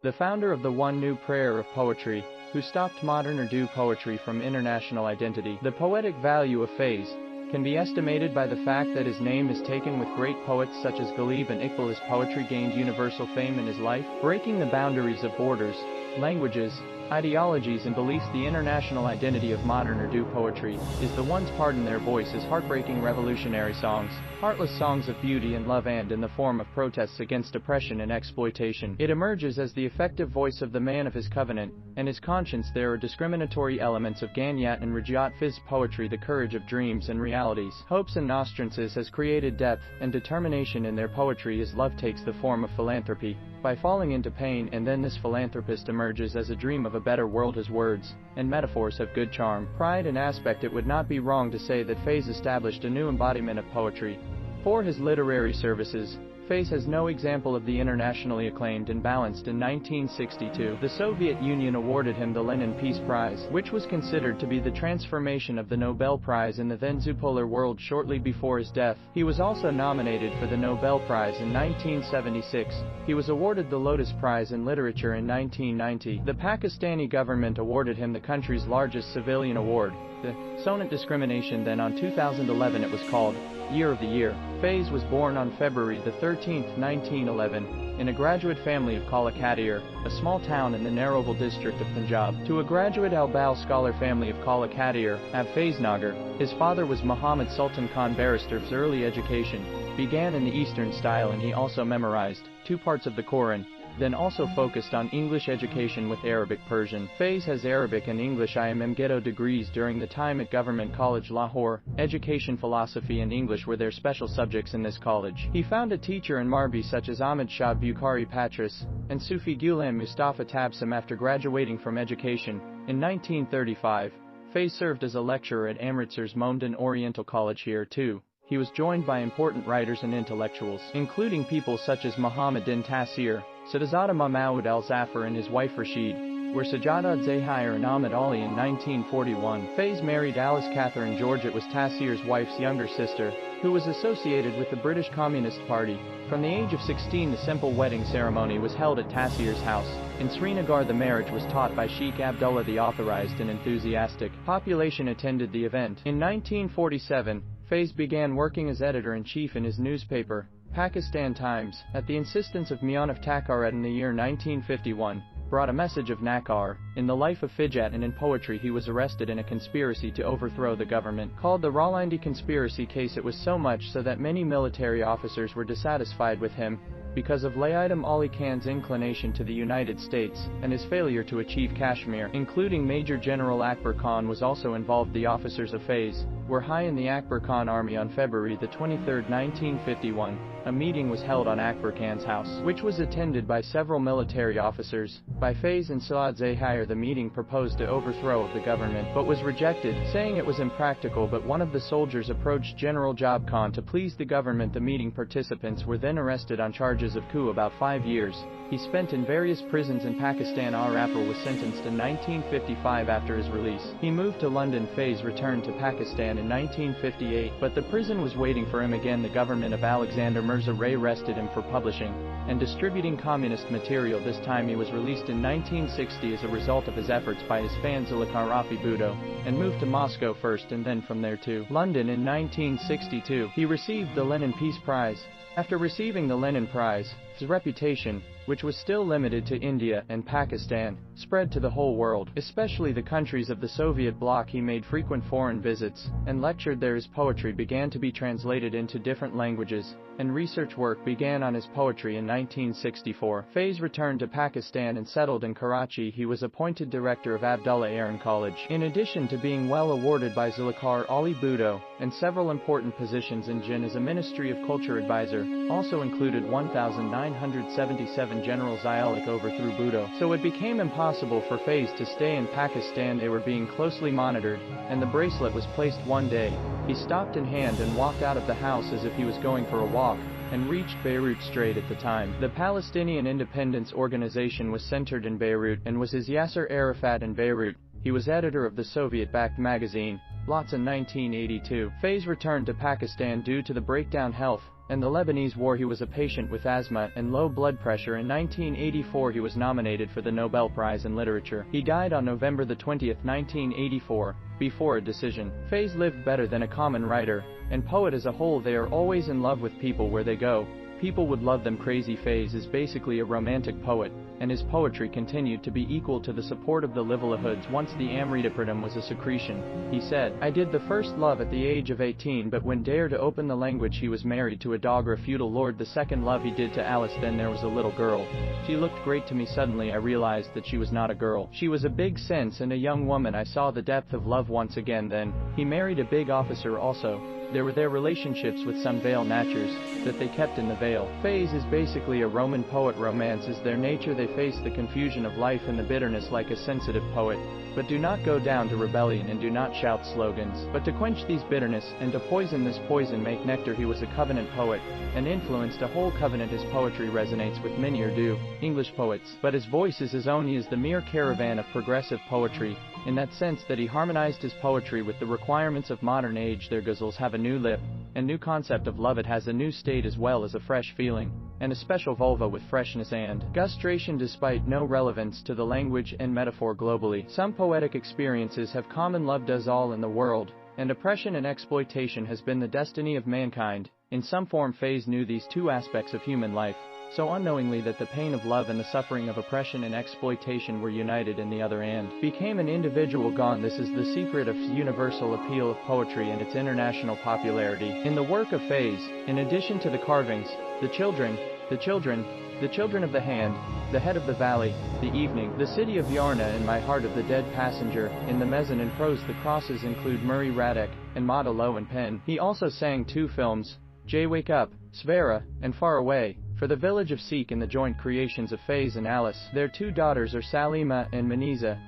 the founder of the One New Prayer of Poetry, who stopped modern Urdu poetry from international identity. The poetic value of Faiz can be estimated by the fact that his name is taken with great poets such as Ghalib and Iqbal. His poetry gained universal fame in his life, breaking the boundaries of borders, languages, ideologies and beliefs. The international identity of modern Urdu poetry is the ones pardon their voices, heartbreaking revolutionary songs, heartless songs of beauty and love, and in the form of protests against oppression and exploitation. It emerges as the effective voice of the man of his covenant and his conscience. There are discriminatory elements of Ganyat and Rajat. Faiz poetry, the courage of dreams and realities, hopes and nostrances, has created depth and determination in their poetry. His love takes the form of philanthropy, by falling into pain, and then this philanthropist emerges as a dream of a better world. His words and metaphors have good charm, pride and aspect. It would not be wrong to say that Faiz established a new embodiment of poetry. For his literary services, Faiz has no example of the internationally acclaimed and balanced. In 1962, the Soviet Union awarded him the Lenin Peace Prize, which was considered to be the transformation of the Nobel Prize in the then Zupolar world. Shortly before his death, he was also nominated for the Nobel Prize in 1976. He was awarded the Lotus Prize in Literature in 1990. The Pakistani government awarded him the country's largest civilian award, the Sonat Discrimination. Then on 2011 it was called Year of the Year. Faiz was born on February 13, 1911, in a graduate family of Kala Kadir, a small town in the Naroval district of Punjab, to a graduate Al-Bal scholar family of Kala Kadir, Faiz Nagar. His father was Muhammad Sultan Khan. Barrister's early education began in the Eastern style, and he also memorized 2 parts of the Quran, then also focused on English education with Arabic Persian. Faiz has Arabic and English IM Ghetto degrees. During the time at Government College Lahore, education, philosophy and English were their special subjects in this college. He found a teacher in Marbi such as Ahmad Shah Bukhari Patras and Sufi Ghulam Mustafa Tabsam. After graduating from education in 1935, Faiz served as a lecturer at Amritsar's Mohmdan Oriental College. Here too, he was joined by important writers and intellectuals, including people such as Muhammad bin Taseer, Sadazada Mahmoud al-Zafar and his wife Rashid, were Sajada Zahir and Ahmad Ali. In 1941, Faiz married Alice Catherine George. It was Taseer's wife's younger sister, who was associated with the British Communist Party. From the age of 16, the simple wedding ceremony was held at Taseer's house in Srinagar. The marriage was taught by Sheikh Abdullah. The authorized and enthusiastic population attended the event. In 1947, Faiz began working as editor-in-chief in his newspaper, Pakistan Times, at the insistence of Mian of Takarat. In the year 1951, brought a message of Nakar in the life of Fijat, and in poetry he was arrested in a conspiracy to overthrow the government called the Rawalpindi conspiracy case. It was so much so that many military officers were dissatisfied with him because of Layadam Ali Khan's inclination to the United States and his failure to achieve Kashmir, including Major General Akbar Khan was also involved. The officers of Faiz were high in the Akbar Khan army. On February 23, 1951, a meeting was held on Akbar Khan's house, which was attended by several military officers. By Faiz and Saad Zahir, the meeting proposed to overthrow of the government, but was rejected, saying it was impractical. But one of the soldiers approached General Job Khan to please the government. The meeting participants were then arrested on charges of coup. About 5 years he spent in various prisons in Pakistan. Rapper was sentenced in 1955. After his release, he moved to London. Faiz returned to Pakistan in 1958, but the prison was waiting for him again. The government of Alexander Mirza Ray arrested him for publishing and distributing communist material. This time he was released in 1960 as a result of his efforts by his fan Zulfikar Rafi Bhutto, and moved to Moscow first and then from there to London. In 1962, he received the Lenin Peace Prize. After receiving the Lenin Prize, his reputation, which was still limited to India and Pakistan, spread to the whole world, especially the countries of the Soviet bloc. He made frequent foreign visits and lectured there. His poetry began to be translated into different languages, and research work began on his poetry. In 1964, Faiz returned to Pakistan and settled in Karachi. He was appointed director of Abdullah Aaron College. In addition to being well awarded by Zulfikar Ali Bhutto and several important positions in Jinn as a Ministry of Culture advisor, also included 1,977 generals. Zialik overthrew Bhutto, so it became impossible for Faiz to stay in Pakistan. They were being closely monitored, and the bracelet was placed. One day, he stopped in hand and walked out of the house as if he was going for a walk, and reached Beirut Strait. At the time, the Palestinian Independence Organization was centered in Beirut, and was as Yasser Arafat in Beirut. He was editor of the Soviet-backed magazine, Lots in 1982. Faiz returned to Pakistan due to the breakdown health and the Lebanese war. He was a patient with asthma and low blood pressure. In 1984 he was nominated for the Nobel Prize in Literature. He died on November 20, 1984, before a decision. Faiz lived better than a common writer and poet as a whole. They are always in love with people where they go. People would love them crazy. Faiz is basically a romantic poet, and his poetry continued to be equal to the support of the livelihoods once the Amritapratam was a secretion. He said, "I did the first love at the age of 18, but when dare to open the language he was married to a dog or a feudal lord. The second love he did to Alice. Then there was a little girl. She looked great to me. Suddenly I realized that she was not a girl. She was a big sense and a young woman. I saw the depth of love once again. Then he married a big officer also. There were their relationships with some veil natures that they kept in the veil." Faiz is basically a Roman poet. Romance is their nature. They face the confusion of life and the bitterness like a sensitive poet, but do not go down to rebellion and do not shout slogans, but to quench these bitterness and to poison this poison make nectar. He was a covenant poet and influenced a whole covenant. His poetry resonates with many Urdu, English poets, but his voice is his own. He is the mere caravan of progressive poetry, in that sense that he harmonized his poetry with the requirements of modern age. Their ghazals have a new lip and new concept of love. It has a new state as well as a fresh feeling, and a special vulva with freshness and gustration despite no relevance to the language and metaphor globally. Some poetic experiences have common. Love does all in the world, and oppression and exploitation has been the destiny of mankind. In some form Faiz knew these two aspects of human life so unknowingly that the pain of love and the suffering of oppression and exploitation were united in the other and became an individual gone. This is the secret of universal appeal of poetry and its international popularity. In the work of Faiz, in addition to the carvings, the children of the hand, the head of the valley, the evening, the city of Yarna, and my heart of the dead passenger, in the mezzanine and prose the crosses include Murray Radek and Mata Low and Pen. He also sang two films, Jay Wake Up, Svera, and Far Away, for the village of Sikh in the joint creations of Faiz and Alice. Their two daughters are Salima and Maniza,